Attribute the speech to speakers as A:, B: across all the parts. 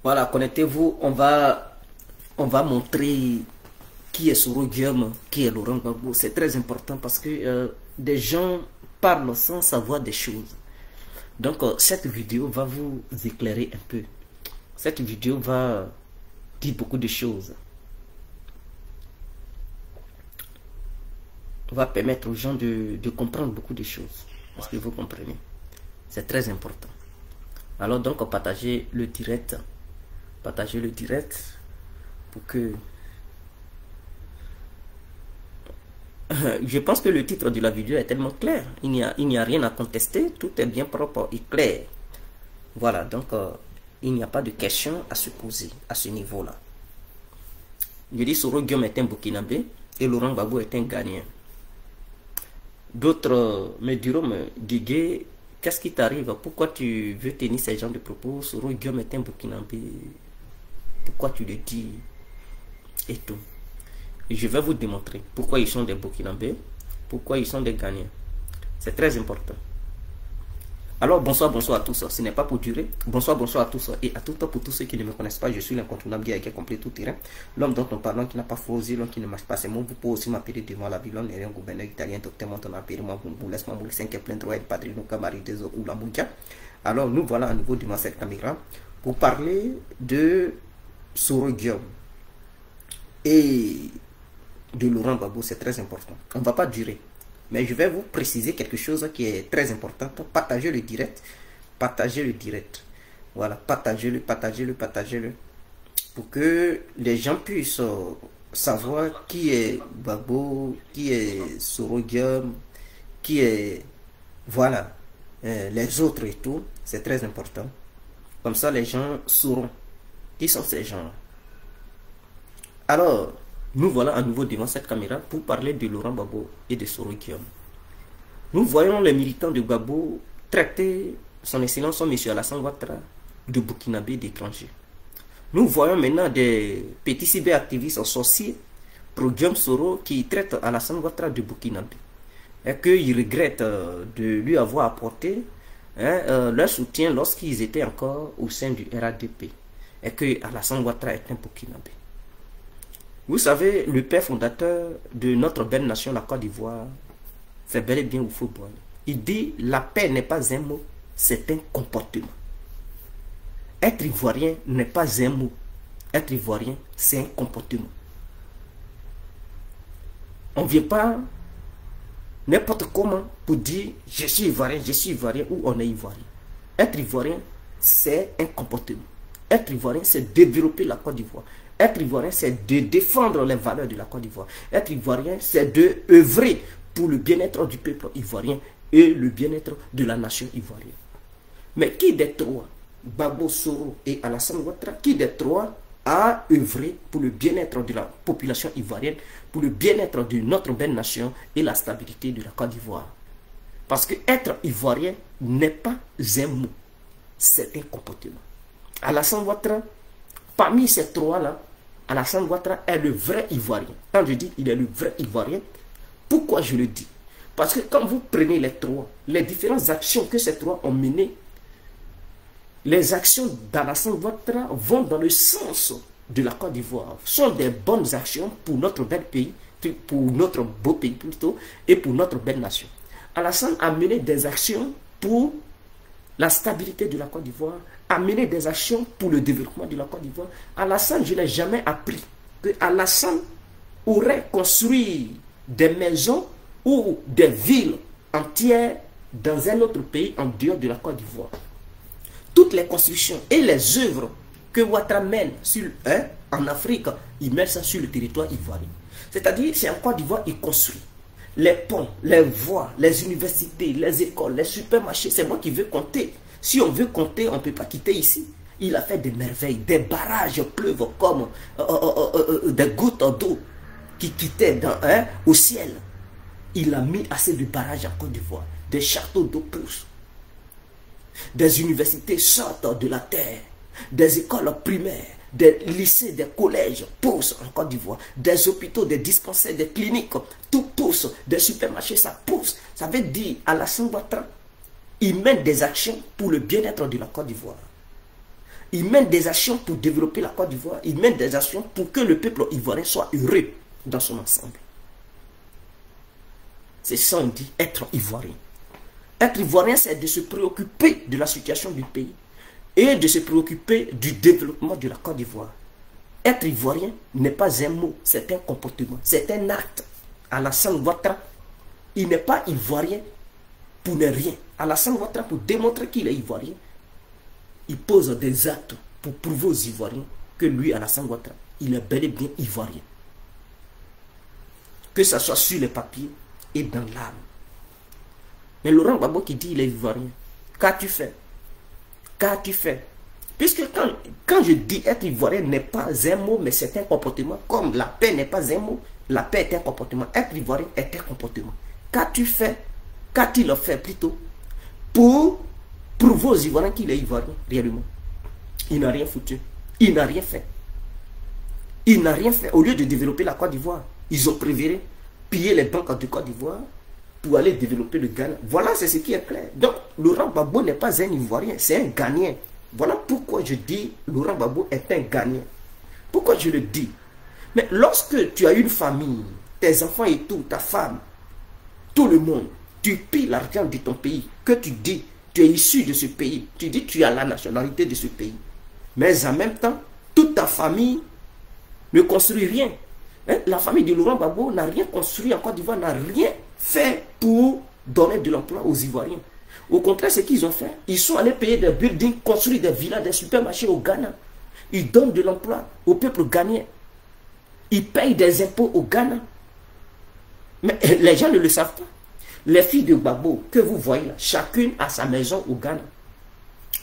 A: Voilà, connectez-vous, on va montrer qui est Soro Guillaume, qui est Laurent Gbagbo. C'est très important parce que des gens parlent sans savoir des choses. Donc cette vidéo va vous éclairer un peu. Cette vidéo va dire beaucoup de choses. Va permettre aux gens de comprendre beaucoup de choses. Parce que vous comprenez. C'est très important. Alors donc partagez le direct. Partagez le direct pour que... Je pense que le titre de la vidéo est tellement clair. Il n'y a rien à contester. Tout est bien propre et clair. Voilà, donc il n'y a pas de question à se poser à ce niveau-là. Je dis Soro Guillaume est un Burkinabé et Laurent Gbagbo est un Ghanéen. D'autres me diront, mais Guigué, qu'est-ce qui t'arrive? Pourquoi tu veux tenir ces genres de propos? Soro Guillaume est un Burkinabé. Pourquoi tu le dis? Et tout. Je vais vous démontrer pourquoi ils sont des Burkinabés, pourquoi ils sont des Ghanéens. C'est très important. Alors bonsoir à tous, ce n'est pas pour durer. Bonsoir à tous et à toutes. Pour tous ceux qui ne me connaissent pas, je suis l'incontournable guerrier qui a compris tout terrain. L'homme dont on parle, qui n'a pas faussé, l'homme qui ne marche pas ses mots. Vous pouvez aussi m'appeler devant la ville, l'homme n'est un gouverneur italien, docteur Monton, appelé moi, vous laisse moi, 5 est plein de droits, Patrick, Camari, des ou la Moudia. Alors nous voilà à nouveau devant cette caméra pour parler de Soro Guillaume et de Laurent Gbagbo. C'est très important. On ne va pas durer. Mais je vais vous préciser quelque chose qui est très important. Partagez le direct. Partagez le direct. Voilà, partagez-le. Pour que les gens puissent savoir qui est Gbagbo, qui est Soro Guillaume, qui est... Voilà, les autres et tout. C'est très important. Comme ça, les gens sauront qui sont ces gens-là. Alors... Nous voilà à nouveau devant cette caméra pour parler de Laurent Gbagbo et de Soro Guillaume. Nous voyons les militants de Gbagbo traiter son excellence, son monsieur Alassane Ouattara, de Burkinabé d'étrangers. Nous voyons maintenant des petits cyberactivistes sorciers pro Guillaume Soro qui traitent Alassane Ouattara de Burkinabé. Et qu'ils regrettent de lui avoir apporté leur soutien lorsqu'ils étaient encore au sein du RADP. Et que Alassane Ouattara est un Burkinabé. Vous savez, le père fondateur de notre belle nation, la Côte d'Ivoire, c'est bel et bien au football. Il dit, la paix n'est pas un mot, c'est un comportement. Être ivoirien n'est pas un mot. Être ivoirien, c'est un comportement. On ne vient pas n'importe comment pour dire, je suis ivoirien ou on est ivoirien. Être ivoirien, c'est un comportement. Être ivoirien, c'est développer la Côte d'Ivoire. Être ivoirien, c'est de défendre les valeurs de la Côte d'Ivoire. Être ivoirien, c'est de œuvrer pour le bien-être du peuple ivoirien et le bien-être de la nation ivoirienne. Mais qui des trois, Gbagbo, Soro et Alassane Ouattara, qui des trois a œuvré pour le bien-être de la population ivoirienne, pour le bien-être de notre belle nation et la stabilité de la Côte d'Ivoire? Parce que être ivoirien n'est pas un mot, c'est un comportement. Alassane Ouattara, parmi ces trois-là, Alassane Ouattara est le vrai Ivoirien. Quand je dis il est le vrai Ivoirien, pourquoi je le dis? Parce que quand vous prenez les trois, les différentes actions que ces trois ont menées, les actions d'Alassane Ouattara vont dans le sens de la Côte d'Ivoire. Sont des bonnes actions pour notre bel pays, pour notre beau pays plutôt, et pour notre belle nation. Alassane a mené des actions pour la stabilité de la Côte d'Ivoire, a mené des actions pour le développement de la Côte d'Ivoire. Alassane, je n'ai jamais appris que Alassane aurait construit des maisons ou des villes entières dans un autre pays en dehors de la Côte d'Ivoire. Toutes les constructions et les œuvres que Ouattara mène en Afrique, il met ça sur le territoire ivoirien. C'est-à-dire, c'est en Côte d'Ivoire il construit. Les ponts, les voies, les universités, les écoles, les supermarchés, c'est moi qui veux compter. Si on veut compter, on ne peut pas quitter ici. Il a fait des merveilles, des barrages pleuvent comme des gouttes d'eau qui quittaient au ciel. Il a mis assez de barrages en Côte d'Ivoire. Des châteaux d'eau poussent. Des universités sortent de la terre. Des écoles primaires, des lycées, des collèges poussent en Côte d'Ivoire. Des hôpitaux, des dispensaires, des cliniques, tout pousse. Des supermarchés, ça pousse. Ça veut dire, Alassane Ouattara, il mène des actions pour le bien-être de la Côte d'Ivoire. Ils mènent des actions pour développer la Côte d'Ivoire. Ils mènent des actions pour que le peuple ivoirien soit heureux dans son ensemble. C'est ça on dit être ivoirien. Être ivoirien, c'est de se préoccuper de la situation du pays et de se préoccuper du développement de la Côte d'Ivoire. Être ivoirien n'est pas un mot, c'est un comportement, c'est un acte. Alassane Ouattara, il n'est pas ivoirien pour ne rien. Alassane Ouattara, pour démontrer qu'il est ivoirien, il pose des actes pour prouver aux Ivoiriens que lui, Alassane Ouattara, il est bel et bien ivoirien. Que ce soit sur les papiers et dans l'âme. Mais Laurent Gbagbo qui dit il est ivoirien, qu'as-tu fait? Qu'as-tu fait? Puisque quand je dis être ivoirien n'est pas un mot, mais c'est un comportement. Comme la paix n'est pas un mot, la paix est un comportement. Être ivoirien est un comportement. Qu'as-tu fait? Qu'a-t-il fait plutôt pour prouver aux Ivoiriens qu'il est ivoirien réellement? Il n'a rien foutu. Il n'a rien fait. Il n'a rien fait. Au lieu de développer la Côte d'Ivoire, ils ont préféré piller les banques de Côte d'Ivoire pour aller développer le Ghana. Voilà, c'est ce qui est clair. Donc, Laurent Gbagbo n'est pas un Ivoirien, c'est un Ghanéen. Voilà pourquoi je dis Laurent Gbagbo est un Ghanéen. Pourquoi je le dis? Mais lorsque tu as une famille, tes enfants et tout, ta femme, tout le monde, tu pilles l'argent de ton pays, que tu dis, tu es issu de ce pays, tu dis tu as la nationalité de ce pays. Mais en même temps, toute ta famille ne construit rien. Hein? La famille de Laurent Gbagbo n'a rien construit en Côte d'Ivoire, n'a rien fait pour donner de l'emploi aux Ivoiriens. Au contraire, ce qu'ils ont fait, ils sont allés payer des buildings, construire des villas, des supermarchés au Ghana. Ils donnent de l'emploi au peuple ghanéen. Ils payent des impôts au Ghana. Mais les gens ne le savent pas. Les filles de Gbagbo que vous voyez là, chacune a sa maison au Ghana.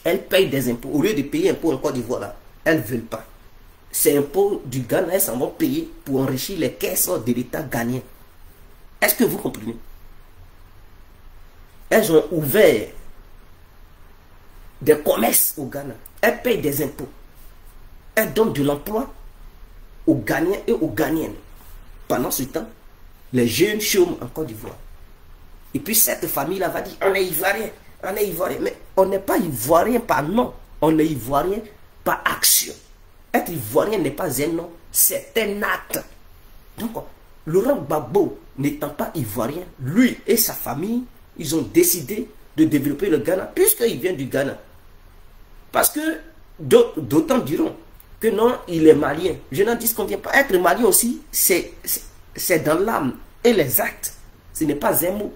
A: Elles payent des impôts. Au lieu de payer impôts en Côte d'Ivoire là, elles ne veulent pas. Ces impôts du Ghana, elles s'en vont payer pour enrichir les caisses de l'État ghanéen. Est-ce que vous comprenez? Elles ont ouvert des commerces au Ghana. Elles payent des impôts. Elles donnent de l'emploi aux Ghanéens et aux Ghanéennes. Pendant ce temps, les jeunes chôment en Côte d'Ivoire. Et puis cette famille-là va dire, on est ivoirien, on est ivoirien. Mais on n'est pas ivoirien par nom, on est ivoirien par action. Être ivoirien n'est pas un nom, c'est un acte. Donc, Laurent Gbagbo n'étant pas ivoirien, lui et sa famille, ils ont décidé de développer le Ghana, puisqu'il vient du Ghana. Parce que d'autant diront que non, il est malien. Je n'en disconviens pas. Être malien aussi, c'est dans l'âme et les actes. Ce n'est pas un mot.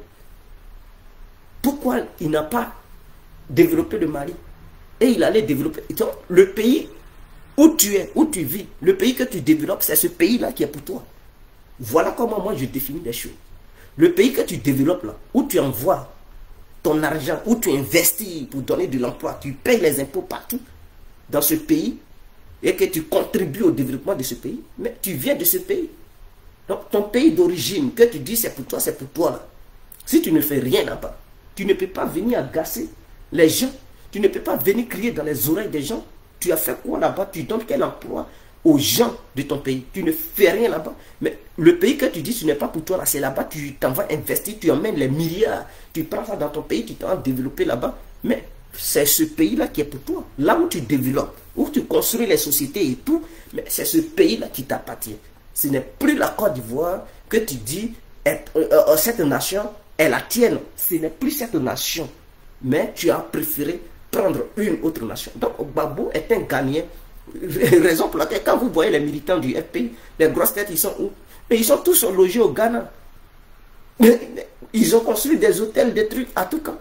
A: Pourquoi il n'a pas développé le Mali? Et il allait développer. Donc, le pays où tu es, où tu vis, le pays que tu développes, c'est ce pays-là qui est pour toi. Voilà comment moi je définis les choses. Le pays que tu développes là, où tu envoies ton argent, où tu investis pour donner de l'emploi, tu payes les impôts partout dans ce pays et que tu contribues au développement de ce pays, mais tu viens de ce pays. Donc ton pays d'origine, que tu dis c'est pour toi là. Si tu ne fais rien là-bas, tu ne peux pas venir agacer les gens, tu ne peux pas venir crier dans les oreilles des gens. Tu as fait quoi là-bas? Tu donnes quel emploi aux gens de ton pays? Tu ne fais rien là-bas. Mais le pays que tu dis ce n'est pas pour toi là, c'est là-bas, tu t'en vas investir, tu emmènes les milliards, tu prends ça dans ton pays, tu t'en vas développer là-bas. Mais c'est ce pays-là qui est pour toi. Là où tu développes, où tu construis les sociétés et tout, mais c'est ce pays-là qui t'appartient. Ce n'est plus la Côte d'Ivoire que tu dis, cette nation est la tienne. Ce n'est plus cette nation. Mais tu as préféré prendre une autre nation. Donc Gbagbo est un Ghanéen. Raison pour laquelle quand vous voyez les militants du FPI, les grosses têtes, ils sont où? Mais ils sont tous logés au Ghana. Ils ont construit des hôtels, des trucs à tout cas.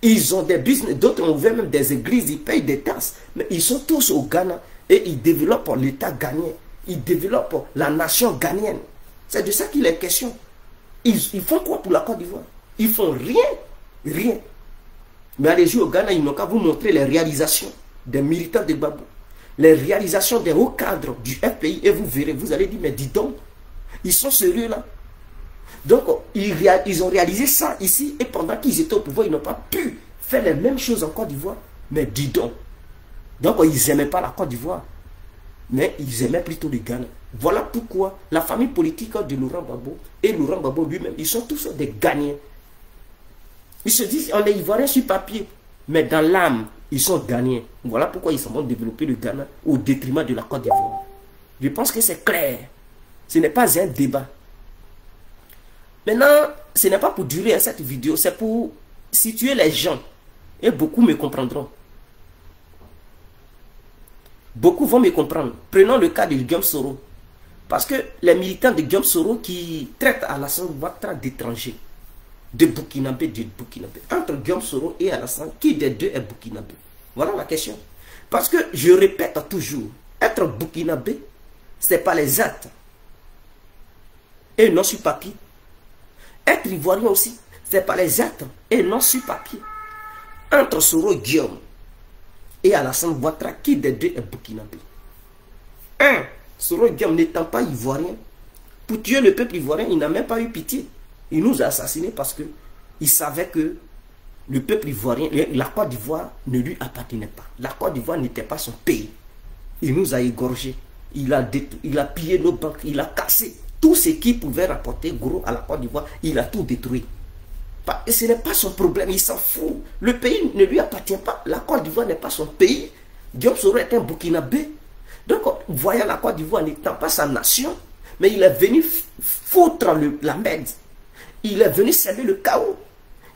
A: Ils ont des business, d'autres ont ouvert même des églises, ils payent des taxes. Mais ils sont tous au Ghana et ils développent l'État ghanéen. Ils développent la nation ghanéenne. C'est de ça qu'il est question. Ils font quoi pour la Côte d'Ivoire? Ils font rien. Rien. Mais allez-y au Ghana, ils n'ont qu'à vous montrer les réalisations des militants de Gbagbo, les réalisations des hauts cadres du FPI, et vous verrez, vous allez dire, mais dis donc, ils sont sérieux là. Donc, ils ont réalisé ça ici, et pendant qu'ils étaient au pouvoir, ils n'ont pas pu faire les mêmes choses en Côte d'Ivoire. Mais dis donc. Donc, ils n'aimaient pas la Côte d'Ivoire, mais ils aimaient plutôt le Ghana. Voilà pourquoi la famille politique de Laurent Gbagbo et Laurent Gbagbo lui-même, ils sont tous des Ghanéens. Ils se disent, on est Ivoiriens sur papier, mais dans l'âme, Ils sont Ghanéens. Voilà pourquoi ils vont développer le Ghana au détriment de la Côte d'Ivoire. Je pense que c'est clair. Ce n'est pas un débat. Maintenant, ce n'est pas pour durer cette vidéo, c'est pour situer les gens. Et beaucoup me comprendront. Beaucoup vont me comprendre. Prenons le cas de Guillaume Soro. Parce que les militants de Guillaume Soro qui traitent Alassane Ouattara d'étrangers, de Burkinabé, entre Guillaume Soro et Alassane, qui des deux est Burkinabé? Voilà la question. Parce que je répète toujours, être Burkinabé, c'est pas les actes. Et non sur papier. Être ivoirien aussi, c'est pas les actes. Et non sur papier. Entre Soro Guillaume et Alassane Ouattara, qui des deux est Burkinabé? Un, Soro Guillaume n'étant pas ivoirien, pour tuer le peuple ivoirien, il n'a même pas eu pitié. Il nous a assassinés parce que il savait que le peuple ivoirien, la Côte d'Ivoire ne lui appartenait pas. La Côte d'Ivoire n'était pas son pays. Il nous a égorgés. Il a pillé nos banques. Il a cassé tout ce qui pouvait rapporter gros à la Côte d'Ivoire. Il a tout détruit. Et ce n'est pas son problème. Il s'en fout. Le pays ne lui appartient pas. La Côte d'Ivoire n'est pas son pays. Guillaume Soro est un Burkinabé. Donc, voyant la Côte d'Ivoire n'étant pas sa nation, mais il est venu foutre la merde. Il est venu semer le chaos.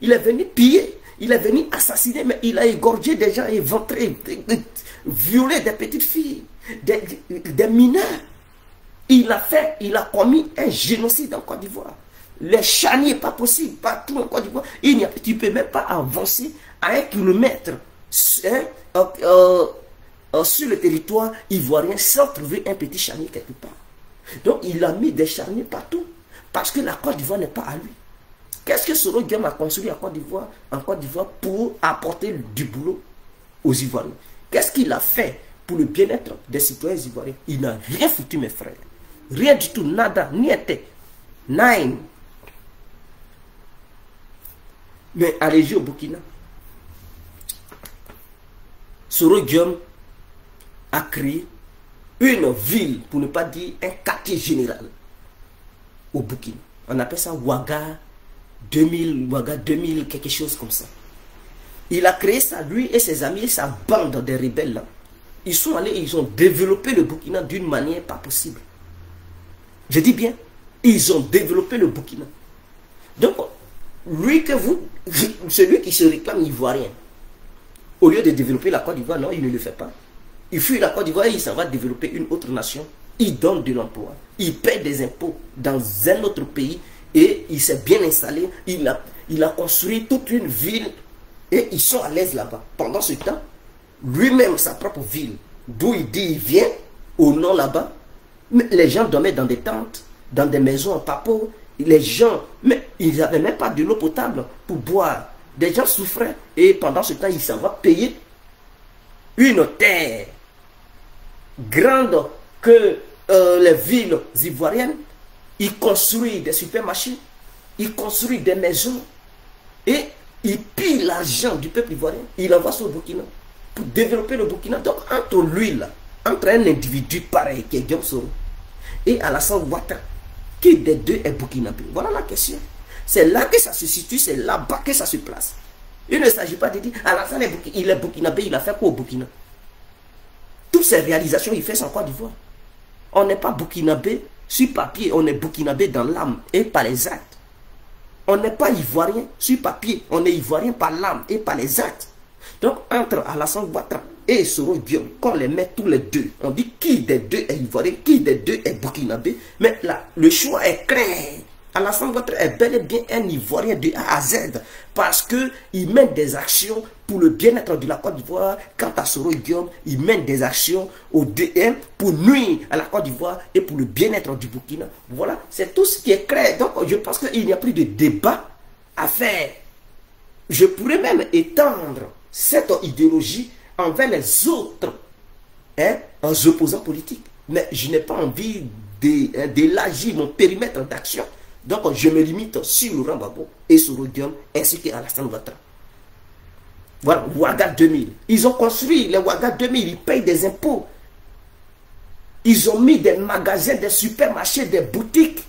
A: Il est venu piller. Il est venu assassiner, mais il a égorgé des gens, éventré, violé des petites filles, des mineurs. Il a commis un génocide en Côte d'Ivoire. Les charniers, pas possible, partout en Côte d'Ivoire. Tu ne peux même pas avancer à 1 kilomètre sur le territoire ivoirien sans trouver un petit charnier quelque part. Donc il a mis des charniers partout parce que la Côte d'Ivoire n'est pas à lui. Qu'est-ce que Soro Guillaume a construit en Côte d'Ivoire pour apporter du boulot aux Ivoiriens? Qu'est-ce qu'il a fait pour le bien-être des citoyens ivoiriens? Il n'a rien foutu, mes frères. Rien du tout, nada, niente, nine. Mais allez-y au Burkina. Soro Guillaume a créé une ville, pour ne pas dire un quartier général, au Burkina. On appelle ça Ouaga 2000, quelque chose comme ça. Il a créé ça, lui et ses amis, sa bande de rebelles là. Ils sont allés, ils ont développé le Burkina d'une manière pas possible. Je dis bien, ils ont développé le Burkina. Donc, lui que vous, celui qui se réclame ivoirien, au lieu de développer la Côte d'Ivoire, non, il ne le fait pas. Il fuit la Côte d'Ivoire et il s'en va développer une autre nation. Il donne de l'emploi. Il paie des impôts dans un autre pays et il s'est bien installé. Il a construit toute une ville et ils sont à l'aise là-bas. Pendant ce temps, lui-même, sa propre ville, d'où il dit il vient, au nord là-bas, les gens dormaient dans des tentes, dans des maisons en papeau. Les gens, mais ils n'avaient même pas de l'eau potable pour boire. Des gens souffraient et pendant ce temps, il s'en va payer une terre grande que les villes ivoiriennes. Il construit des supermarchés, il construit des maisons et il pille l'argent du peuple ivoirien. Il envoie sur le Burkina pour développer le Burkina. Donc entre lui là, entre un individu pareil qui est Guillaume Soro et Alassane Ouattara, qui des deux est burkinabé? Voilà la question. C'est là que ça se situe, c'est là-bas que ça se place. Il ne s'agit pas de dire Alassane il est burkinabé, il a fait quoi au Burkina? Toutes ces réalisations, il fait sans Côte d'Ivoire. On n'est pas burkinabé sur papier, on est burkinabé dans l'âme et par les actes. On n'est pas ivoirien sur papier, on est ivoirien par l'âme et par les actes. Donc entre Alassane Ouattara et Soro Guillaume, qu'on les met tous les deux, on dit qui des deux est ivoirien, qui des deux est burkinabé. Mais là, le choix est clair. Alassane Ouattara est bel et bien un ivoirien de A à Z parce qu'il mène des actions pour le bien-être de la Côte d'Ivoire. Quant à Soro Guillaume, il mène des actions au DM pour nuire à la Côte d'Ivoire et pour le bien-être du Burkina. Voilà, c'est tout ce qui est clair. Donc je pense qu'il n'y a plus de débat à faire. Je pourrais même étendre cette idéologie envers les autres opposants politiques. Mais je n'ai pas envie d'élargir mon périmètre d'action. Donc je me limite sur Laurent Gbagbo et Soro Guillaume ainsi qu'Alassane Ouattara. Voilà, Ouaga 2000. Ils ont construit les Ouaga 2000, ils payent des impôts. Ils ont mis des magasins, des supermarchés, des boutiques.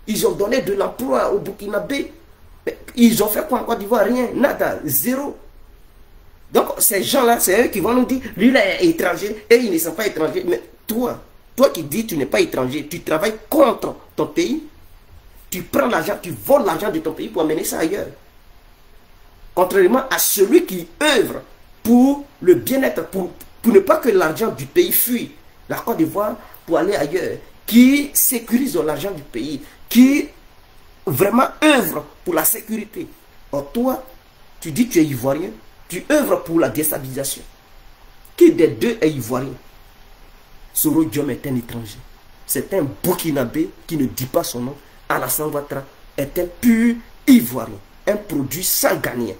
A: Ils ont donné de l'emploi au Burkinabé. Ils ont fait quoi en Côte d'Ivoire? Rien, nada, zéro. Donc, ces gens-là, c'est eux qui vont nous dire, lui là est étranger et ils ne sont pas étrangers. Mais toi qui dis tu n'es pas étranger, tu travailles contre ton pays, tu prends l'argent, tu voles l'argent de ton pays pour amener ça ailleurs. Contrairement à celui qui œuvre pour le bien-être, pour ne pas que l'argent du pays fuit la Côte d'Ivoire pour aller ailleurs, qui sécurise l'argent du pays, qui vraiment œuvre pour la sécurité. Or toi, tu dis que tu es ivoirien, tu œuvres pour la déstabilisation. Qui des deux est ivoirien? Soro Diom est un étranger. C'est un Burkinabé qui ne dit pas son nom. Alassane Ouattara est un pur ivoirien, un produit sans gagner.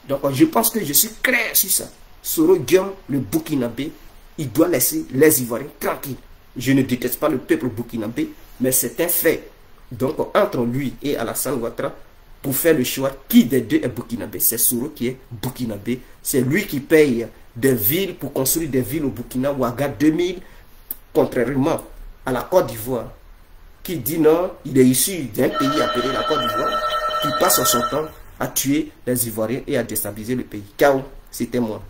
A: Donc je pense que je suis clair sur ça. Soro Diom, le Burkinabé, il doit laisser les Ivoiriens tranquilles. Je ne déteste pas le peuple burkinabé, mais c'est un fait. Donc entre lui et Alassane Ouattara, pour faire le choix, qui des deux est burkinabé? C'est Soro qui est burkinabé. C'est lui qui paye des villes pour construire des villes au Burkina, Ouaga 2000, contrairement à la Côte d'Ivoire, qui dit non, il est issu d'un pays appelé la Côte d'Ivoire, qui passe son temps à tuer les Ivoiriens et à déstabiliser le pays. Ciao, c'était moi.